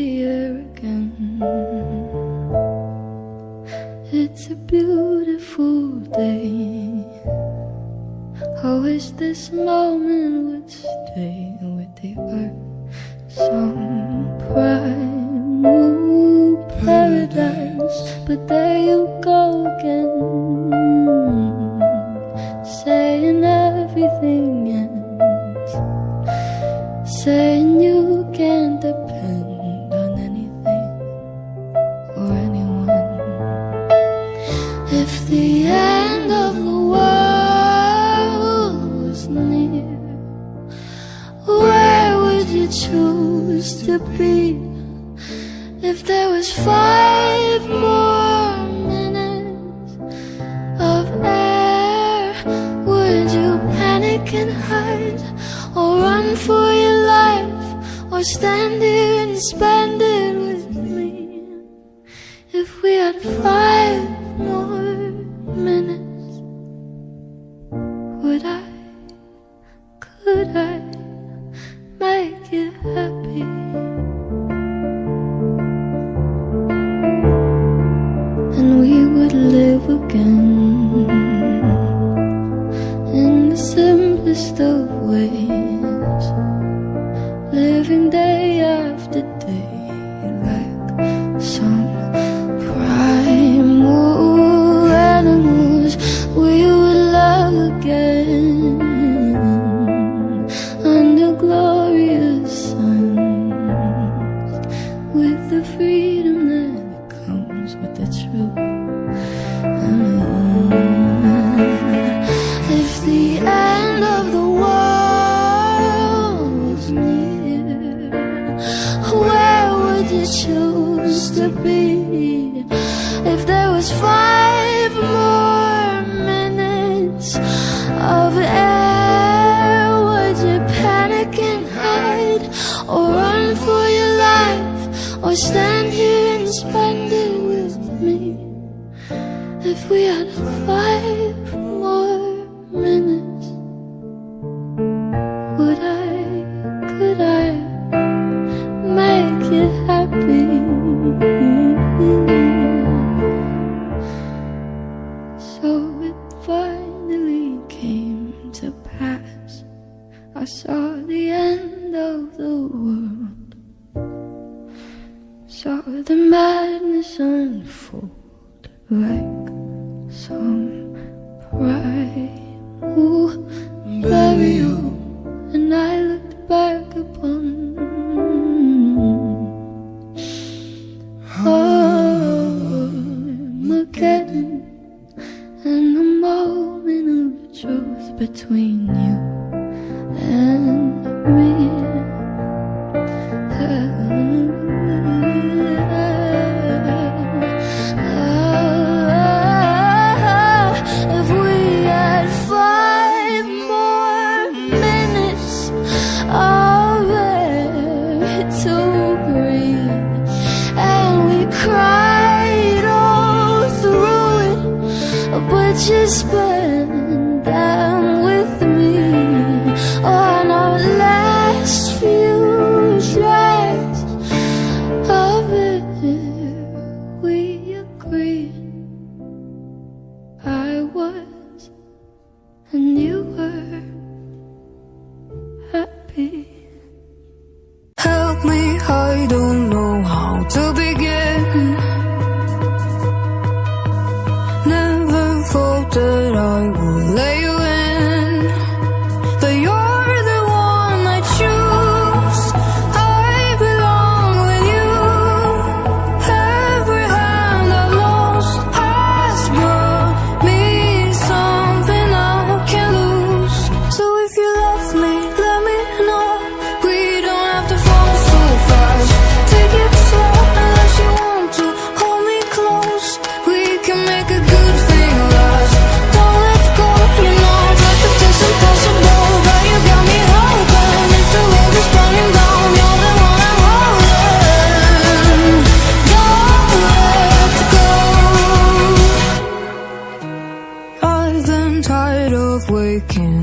here again. It's a beautiful day. I wish this moment would stay with the earth. Some primal paradise, but there you go again, saying everything ends, saying you can't depend on anything or anyone. If the end of the world was near, where would you choose to be? If there was 5 more minutes of air, would you panic and hide, or run for your life, or stand here and spend it with me? If we had 5 more minutes, could I make you happy? And we would live again in the simplest of ways, living day after day like some primal animals. We would love again under glorious suns, with the freedom that comes with the truth. If the end of the world was near, where would you choose to be? If there was 5 more minutes of air, would you panic and hide, or run for your life, or stand here and spend it with me? If we had 5 more minutes, could I make you happy? So it finally came to pass. I saw the end of the world, saw the madness unfold like some primal burial, and I looked back upon Armageddon and the moment of truth between you and me. If we had 5 more minutes of air to breathe, and we cried all through it, but you spent time with me on our last few tracks of it. We agreed I was and you were happy. Help me, I don't know how to begin. Never thought that I would let you in, but you're the one I choose. I belong with you. Every hand I've lost has brought me something I can lose. So if you love me, let me know. We don't have to fall so fast. Take it slow unless you want to. Hold me close. We can make a good thing last. Don't let go, you know perfect is impossible, but you got me hoping. If the world is burning down, you're the one I'm holding. Don't let go. I've been tired of waking